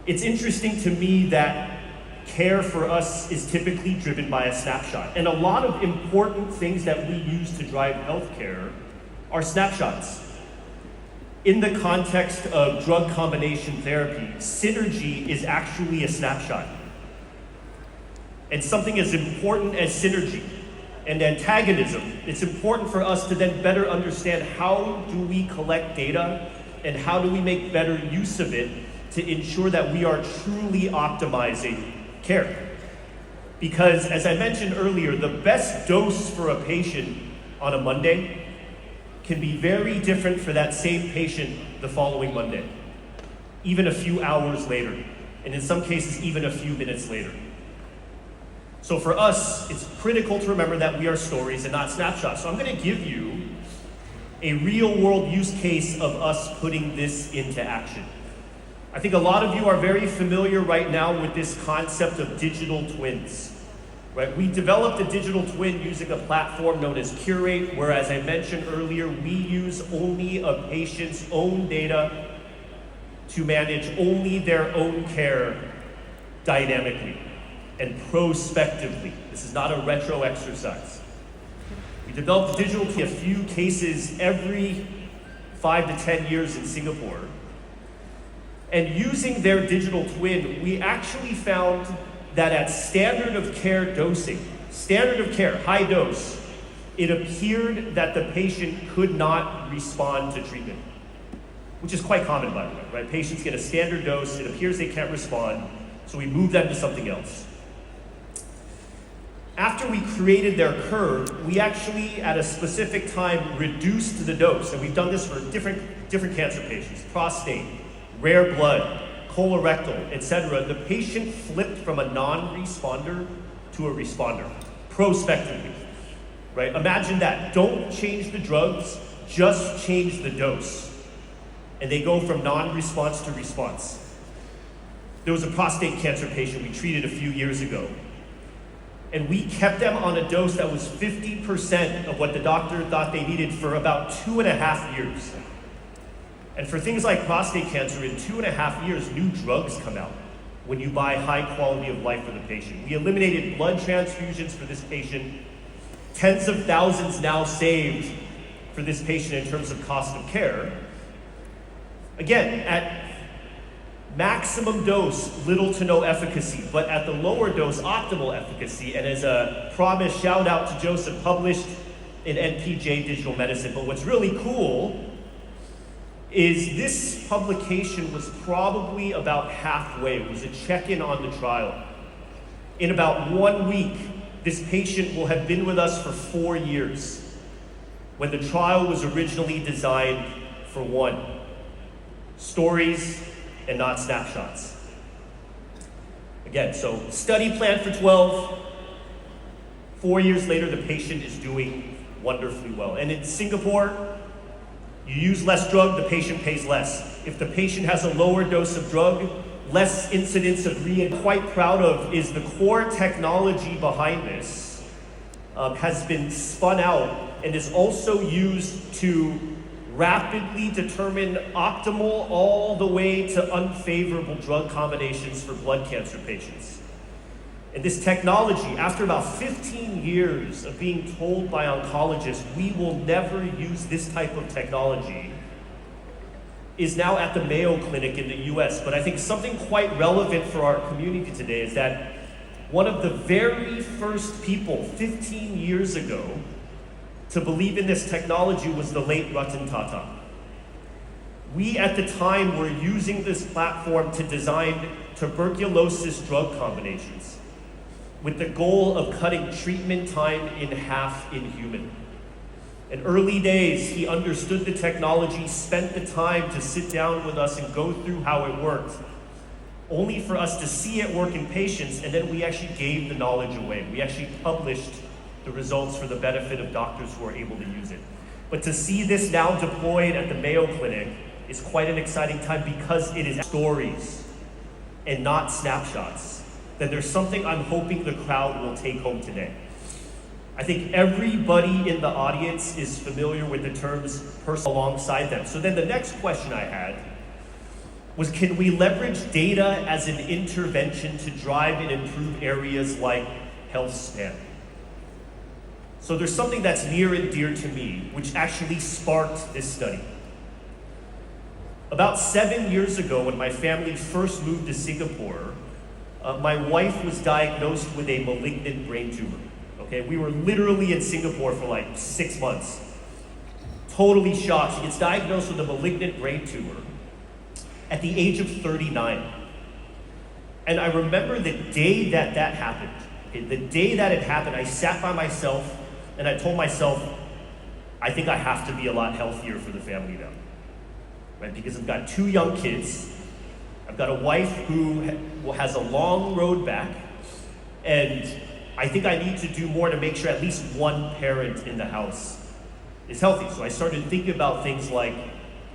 It's interesting to me that care for us is typically driven by a snapshot. And a lot of important things that we use to drive healthcare are snapshots. In the context of drug combination therapy, synergy is actually a snapshot. And something as important as synergy and antagonism, it's important for us to then better understand how do we collect data and how do we make better use of it to ensure that we are truly optimizing care. Because as I mentioned earlier, the best dose for a patient on a Monday can be very different for that same patient the following Monday, even a few hours later, and in some cases, even a few minutes later. So for us, it's critical to remember that we are stories and not snapshots. So I'm going to give you a real-world use case of us putting this into action. I think a lot of you are very familiar right now with this concept of digital twins. Right? We developed a digital twin using a platform known as Curate, where, as I mentioned earlier, we use only a patient's own data to manage only their own care dynamically and prospectively. This is not a retro exercise. We developed digital twin, a few cases every 5 to 10 years in Singapore. And using their digital twin, we actually found that at standard of care dosing, standard of care, high dose, it appeared that the patient could not respond to treatment, which is quite common, by the way, right? Patients get a standard dose, it appears they can't respond, so we move them to something else. After we created their curve, we actually, at a specific time, reduced the dose, and we've done this for different cancer patients, prostate, rare blood, colorectal, etc. The patient flipped from a non-responder to a responder, prospectively, right? Imagine that. Don't change the drugs, just change the dose. And they go from non-response to response. There was a prostate cancer patient we treated a few years ago, and we kept them on a dose that was 50% of what the doctor thought they needed for about 2.5 years. And for things like prostate cancer, in 2.5 years, new drugs come out when you buy high quality of life for the patient. We eliminated blood transfusions for this patient, tens of thousands now saved for this patient in terms of cost of care. Again, at maximum dose, little to no efficacy, but at the lower dose, optimal efficacy. And as a promise, shout out to Joseph, published in NPJ Digital Medicine. But what's really cool is this publication was probably about halfway. It was a check-in on the trial. In about 1 week, this patient will have been with us for 4 years, when the trial was originally designed for 1. Stories and not snapshots. Again, so study planned for 12. 4 years later, the patient is doing wonderfully well. And in Singapore, you use less drug, the patient pays less. If the patient has a lower dose of drug, less incidence of quite proud of is the core technology behind this has been spun out and is also used to rapidly determine optimal all the way to unfavorable drug combinations for blood cancer patients. And this technology, after about 15 years of being told by oncologists, we will never use this type of technology, is now at the Mayo Clinic in the US. But I think something quite relevant for our community today is that one of the very first people 15 years ago to believe in this technology was the late Ratan Tata. We at the time were using this platform to design tuberculosis drug combinations, with the goal of cutting treatment time in half in human. In early days, he understood the technology, spent the time to sit down with us and go through how it worked, only for us to see it work in patients, and then we actually gave the knowledge away. We actually published the results for the benefit of doctors who are able to use it. But to see this now deployed at the Mayo Clinic is quite an exciting time, because it is stories and not snapshots. Then there's something I'm hoping the crowd will take home today. I think everybody in the audience is familiar with the terms person alongside them. So then the next question I had was, can we leverage data as an intervention to drive and improve areas like health span? So there's something that's near and dear to me, which actually sparked this study. About 7 years ago, when my family first moved to Singapore, my wife was diagnosed with a malignant brain tumor. Okay, we were literally in Singapore for like 6 months. Totally shocked. She gets diagnosed with a malignant brain tumor at the age of 39. And I remember the day that that happened. Okay, the day that it happened, I sat by myself and I told myself, I think I have to be a lot healthier for the family now. Right? Because I've got 2 young kids. I've got a wife who has a long road back, and I think I need to do more to make sure at least one parent in the house is healthy. So I started thinking about things like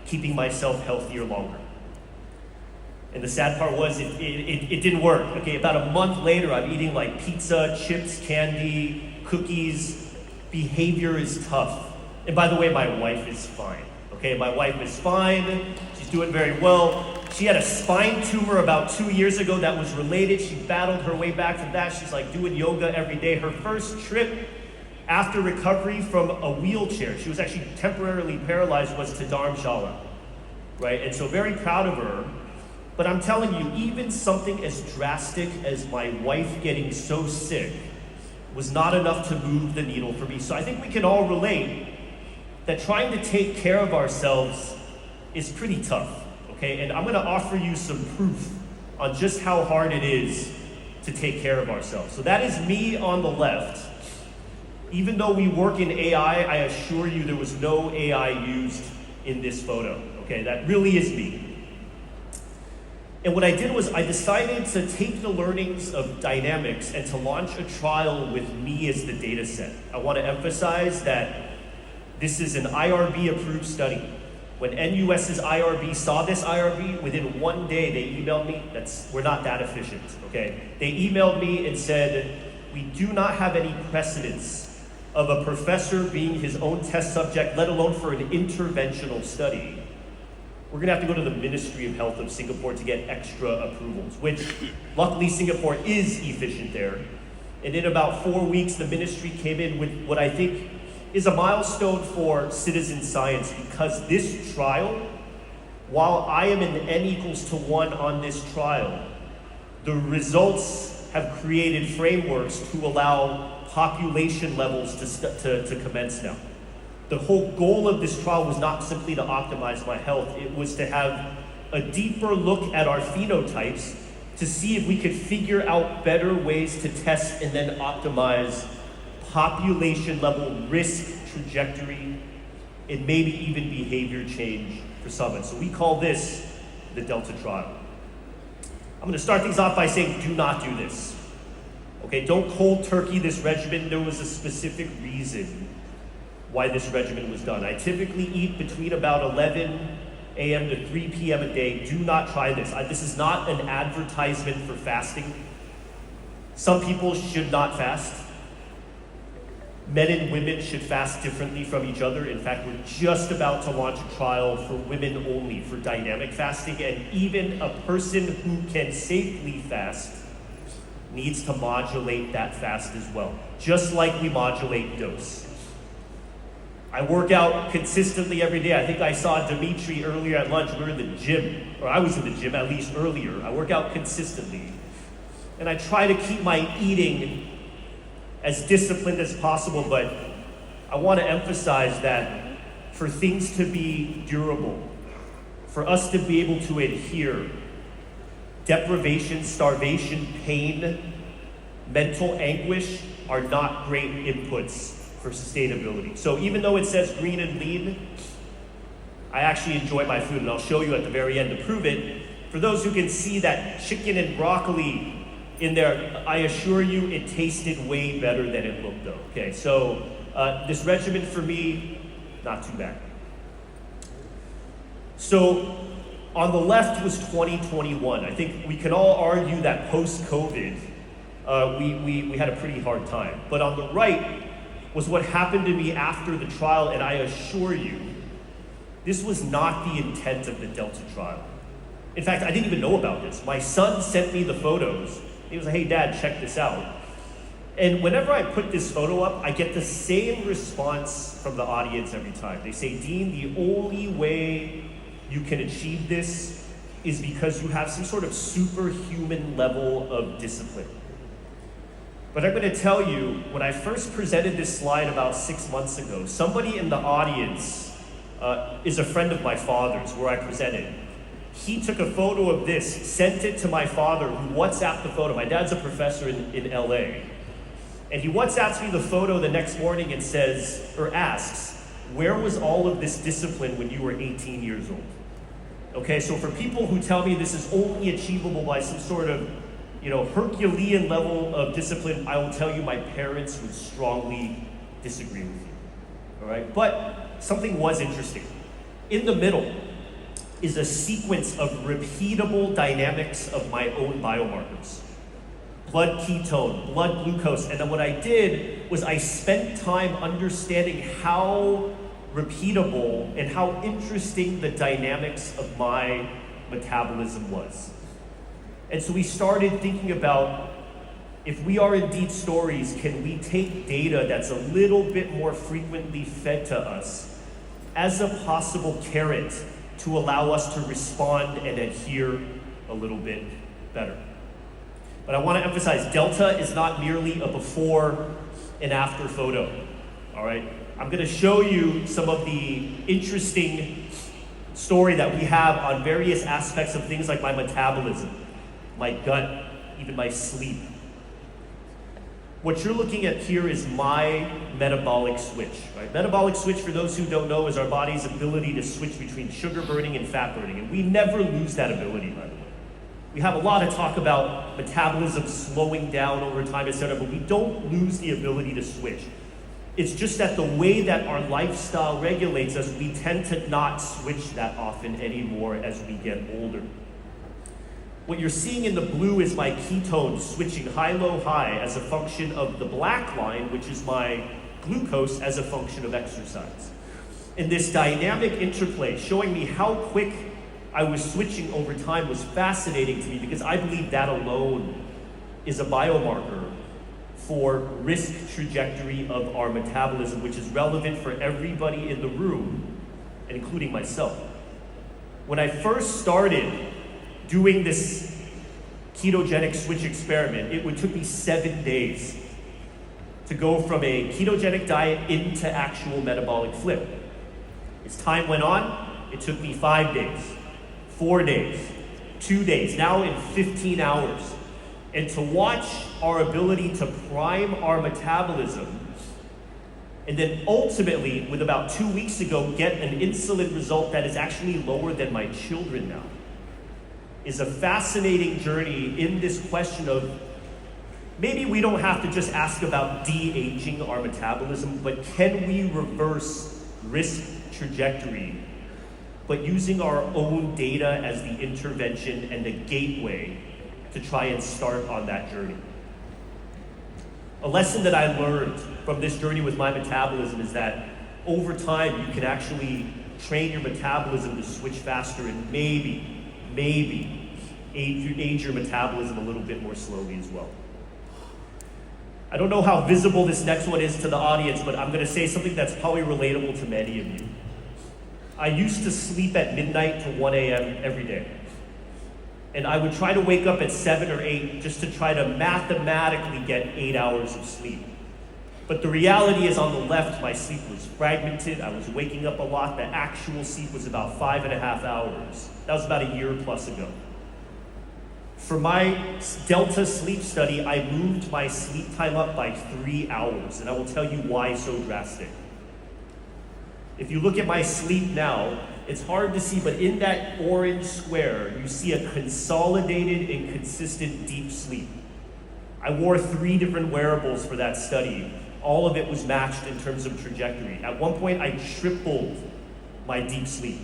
keeping myself healthier longer. And the sad part was it didn't work. Okay, about a month later, I'm eating like pizza, chips, candy, cookies. Behavior is tough. And by the way, my wife is fine. Okay, my wife is fine. She's doing very well. She had a spine tumor about 2 years ago that was related. She battled her way back from that. She's like doing yoga every day. Her first trip after recovery from a wheelchair, she was actually temporarily paralyzed, was to Dharamshala, right? And so very proud of her. But I'm telling you, even something as drastic as my wife getting so sick was not enough to move the needle for me. So I think we can all relate that trying to take care of ourselves is pretty tough, okay? And I'm gonna offer you some proof on just how hard it is to take care of ourselves. So that is me on the left. Even though we work in AI, I assure you there was no AI used in this photo, okay? That really is me. And what I did was I decided to take the learnings of dynamics and to launch a trial with me as the data set. I want to emphasize that this is an IRB approved study. When NUS's IRB saw this IRB, within 1 day they emailed me, we're not that efficient, okay? They emailed me and said, we do not have any precedence of a professor being his own test subject, let alone for an interventional study. We're gonna have to go to the Ministry of Health of Singapore to get extra approvals, which luckily Singapore is efficient there. And in about 4 weeks, the ministry came in with what I think is a milestone for citizen science, because this trial, while I am an N=1 on this trial, the results have created frameworks to allow population levels to commence now. The whole goal of this trial was not simply to optimize my health, it was to have a deeper look at our phenotypes to see if we could figure out better ways to test and then optimize population level risk trajectory and maybe even behavior change for someone. So we call this the Delta trial. I'm gonna start things off by saying, do not do this. Okay, don't cold turkey this regimen. There was a specific reason why this regimen was done. I typically eat between about 11 a.m. to 3 p.m. a day. Do not try this. This is not an advertisement for fasting. Some people should not fast. Men and women should fast differently from each other. In fact, we're just about to launch a trial for women only for dynamic fasting, and even a person who can safely fast needs to modulate that fast as well, just like we modulate dose. I work out consistently every day. I think I saw Dimitri earlier at lunch. We were in the gym, or I was in the gym at least earlier. I work out consistently. And I try to keep my eating as disciplined as possible, but I want to emphasize that for things to be durable, for us to be able to adhere, deprivation, starvation, pain, mental anguish are not great inputs for sustainability. So even though it says green and lean, I actually enjoy my food, and I'll show you at the very end to prove it. For those who can see that chicken and broccoli in there, I assure you it tasted way better than it looked though. Okay, so this regimen for me, not too bad. So on the left was 2021. I think we can all argue that post-COVID, we had a pretty hard time. But on the right was what happened to me after the trial, and I assure you, this was not the intent of the Delta trial. In fact, I didn't even know about this. My son sent me the photos. He was like, hey dad, check this out. And whenever I put this photo up, I get the same response from the audience every time. They say, Dean, the only way you can achieve this is because you have some sort of superhuman level of discipline. But I'm going to tell you, when I first presented this slide about 6 months ago, somebody in the audience is a friend of my father's where I presented. He took a photo of this, sent it to my father, who WhatsApped the photo. My dad's a professor in LA. And he WhatsApps me the photo the next morning and says, or asks, where was all of this discipline when you were 18 years old? Okay, so for people who tell me this is only achievable by some sort of, Herculean level of discipline, I will tell you my parents would strongly disagree with you. All right, but something was interesting. In the middle is a sequence of repeatable dynamics of my own biomarkers. Blood ketone, blood glucose, and then what I did was I spent time understanding how repeatable and how interesting the dynamics of my metabolism was. And so we started thinking about, if we are indeed stories, can we take data that's a little bit more frequently fed to us as a possible carrot to allow us to respond and adhere a little bit better? But I want to emphasize, Delta is not merely a before and after photo, all right? I'm going to show you some of the interesting story that we have on various aspects of things like my metabolism, my gut, even my sleep. What you're looking at here is my metabolic switch, right? Metabolic switch, for those who don't know, is our body's ability to switch between sugar burning and fat burning, and we never lose that ability, by the way. We have a lot of talk about metabolism slowing down over time, etc., but we don't lose the ability to switch. It's just that the way that our lifestyle regulates us, we tend to not switch that often anymore as we get older. What you're seeing in the blue is my ketones switching high, low, high as a function of the black line, which is my glucose as a function of exercise. And this dynamic interplay showing me how quick I was switching over time was fascinating to me, because I believe that alone is a biomarker for risk trajectory of our metabolism, which is relevant for everybody in the room, including myself. When I first started doing this ketogenic switch experiment, it took me 7 days to go from a ketogenic diet into actual metabolic flip. As time went on, it took me 5 days. 4 days, 2 days, now in 15 hours. And to watch our ability to prime our metabolism, and then ultimately, with about 2 weeks ago, get an insulin result that is actually lower than my children now, is a fascinating journey in this question of, maybe we don't have to just ask about de-aging our metabolism, but can we reverse risk trajectory, but using our own data as the intervention and the gateway to try and start on that journey. A lesson that I learned from this journey with my metabolism is that over time you can actually train your metabolism to switch faster and maybe age your metabolism a little bit more slowly as well. I don't know how visible this next one is to the audience, but I'm going to say something that's probably relatable to many of you. I used to sleep at midnight to 1 a.m. every day. And I would try to wake up at 7 or 8 just to try to mathematically get 8 hours of sleep. But the reality is, on the left, my sleep was fragmented. I was waking up a lot. The actual sleep was about 5.5 hours. That was about a year plus ago. For my Delta sleep study, I moved my sleep time up by 3 hours, and I will tell you why so drastic. If you look at my sleep now, it's hard to see, but in that orange square, you see a consolidated and consistent deep sleep. I wore 3 different wearables for that study. All of it was matched in terms of trajectory. At one point, I tripled my deep sleep.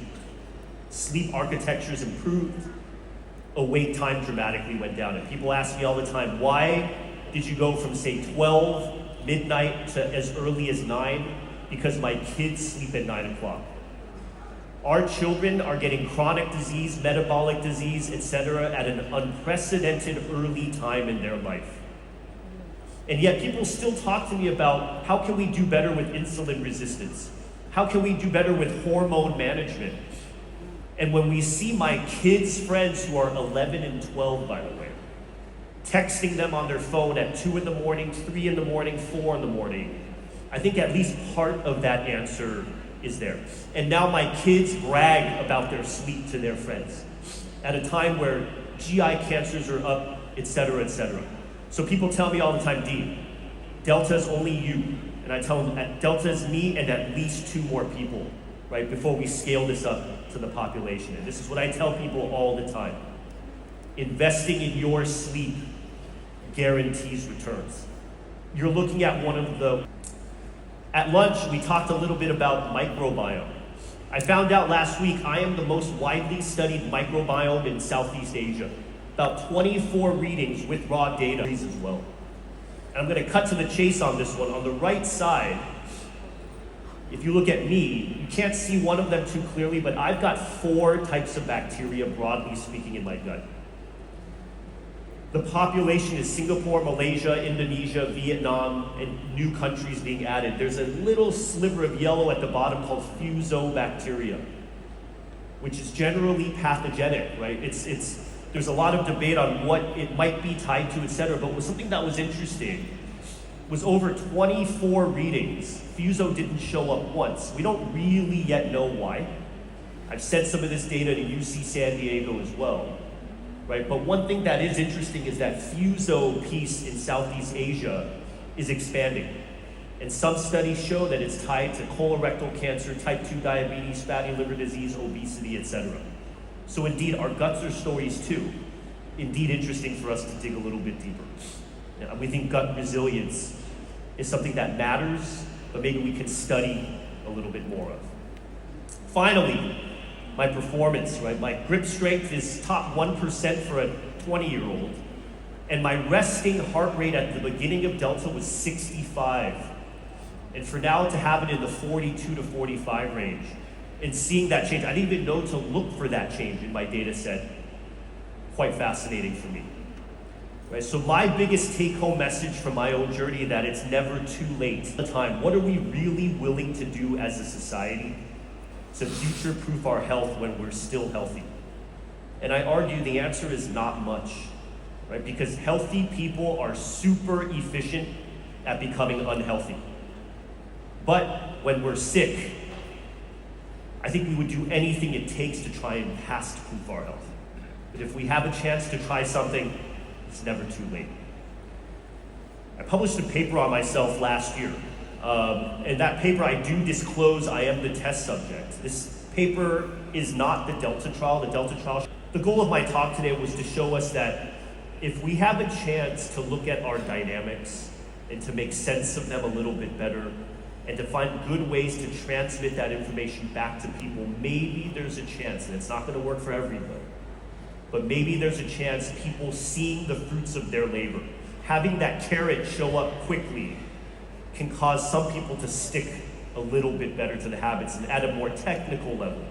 Sleep architectures improved. Awake time dramatically went down. And people ask me all the time, why did you go from, say, 12 midnight to as early as 9? Because my kids sleep at 9 o'clock. Our children are getting chronic disease, metabolic disease, etc. at an unprecedented early time in their life. And yet people still talk to me about how can we do better with insulin resistance? How can we do better with hormone management? And when we see my kids' friends who are 11 and 12, by the way, texting them on their phone at 2 in the morning, 3 in the morning, 4 in the morning, I think at least part of that answer is there. And now my kids brag about their sleep to their friends at a time where GI cancers are up, etc., etc. So people tell me all the time, Dean, Delta's only you. And I tell them, Delta's me and at least 2 more people, right, before we scale this up to the population. And this is what I tell people all the time. Investing in your sleep guarantees returns. You're looking at one of the... At lunch, we talked a little bit about microbiome. I found out last week I am the most widely studied microbiome in Southeast Asia. About 24 readings with raw data as well. And I'm going to cut to the chase on this one. On the right side, if you look at me, you can't see one of them too clearly, but I've got 4 types of bacteria, broadly speaking, in my gut. The population is Singapore, Malaysia, Indonesia, Vietnam, and new countries being added. There's a little sliver of yellow at the bottom called fusobacteria, which is generally pathogenic, right? There's a lot of debate on what it might be tied to, etc. But something that was interesting was over 24 readings, fuso didn't show up once. We don't really yet know why. I've sent some of this data to UC San Diego as well. Right? But one thing that is interesting is that fuso piece in Southeast Asia is expanding. And some studies show that it's tied to colorectal cancer, type 2 diabetes, fatty liver disease, obesity, etc. So indeed, our guts are stories too. Indeed interesting for us to dig a little bit deeper. And we think gut resilience is something that matters, but maybe we can study a little bit more of. Finally, my performance, right? My grip strength is top 1% for a 20-year-old. And my resting heart rate at the beginning of Delta was 65. And for now to have it in the 42 to 45 range, and seeing that change, I didn't even know to look for that change in my data set. Quite fascinating for me. Right? So my biggest take-home message from my own journey that it's never too late. The time, what are we really willing to do as a society to future-proof our health when we're still healthy? And I argue the answer is not much, right? Because healthy people are super efficient at becoming unhealthy. But when we're sick, I think we would do anything it takes to try and past-proof our health. But if we have a chance to try something, it's never too late. I published a paper on myself last year. In that paper, I do disclose I am the test subject. This paper is not the Delta trial. The goal of my talk today was to show us that if we have a chance to look at our dynamics and to make sense of them a little bit better and to find good ways to transmit that information back to people, maybe there's a chance, and it's not going to work for everybody, but maybe there's a chance people seeing the fruits of their labor, having that carrot show up quickly, can cause some people to stick a little bit better to the habits. And at a more technical level,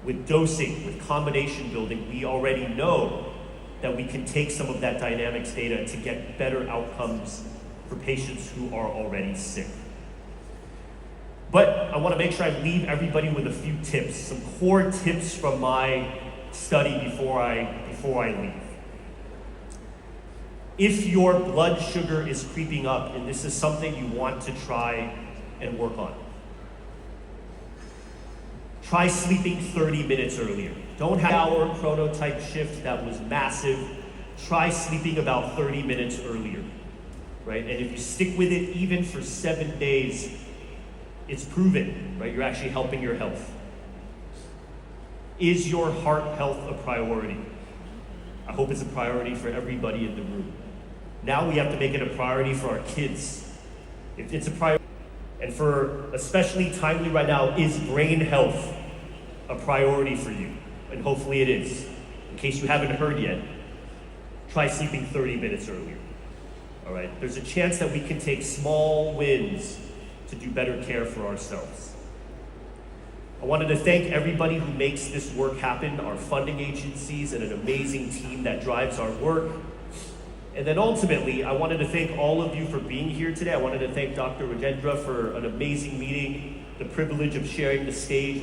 with dosing, with combination building, we already know that we can take some of that dynamics data to get better outcomes for patients who are already sick. But I want to make sure I leave everybody with a few tips, some core tips from my study before I leave. If your blood sugar is creeping up and this is something you want to try and work on, try sleeping 30 minutes earlier. Don't have an hour chronotype shift that was massive. Try sleeping about 30 minutes earlier, right? And if you stick with it even for 7 days, it's proven, right? You're actually helping your health. Is your heart health a priority? I hope it's a priority for everybody in the room. Now we have to make it a priority for our kids. If it's a priority, and for especially timely right now, is brain health a priority for you? And hopefully it is. In case you haven't heard yet, try sleeping 30 minutes earlier. All right? There's a chance that we can take small wins to do better care for ourselves. I wanted to thank everybody who makes this work happen, our funding agencies and an amazing team that drives our work. And then ultimately, I wanted to thank all of you for being here today. I wanted to thank Dr. Rajendra for an amazing meeting, the privilege of sharing the stage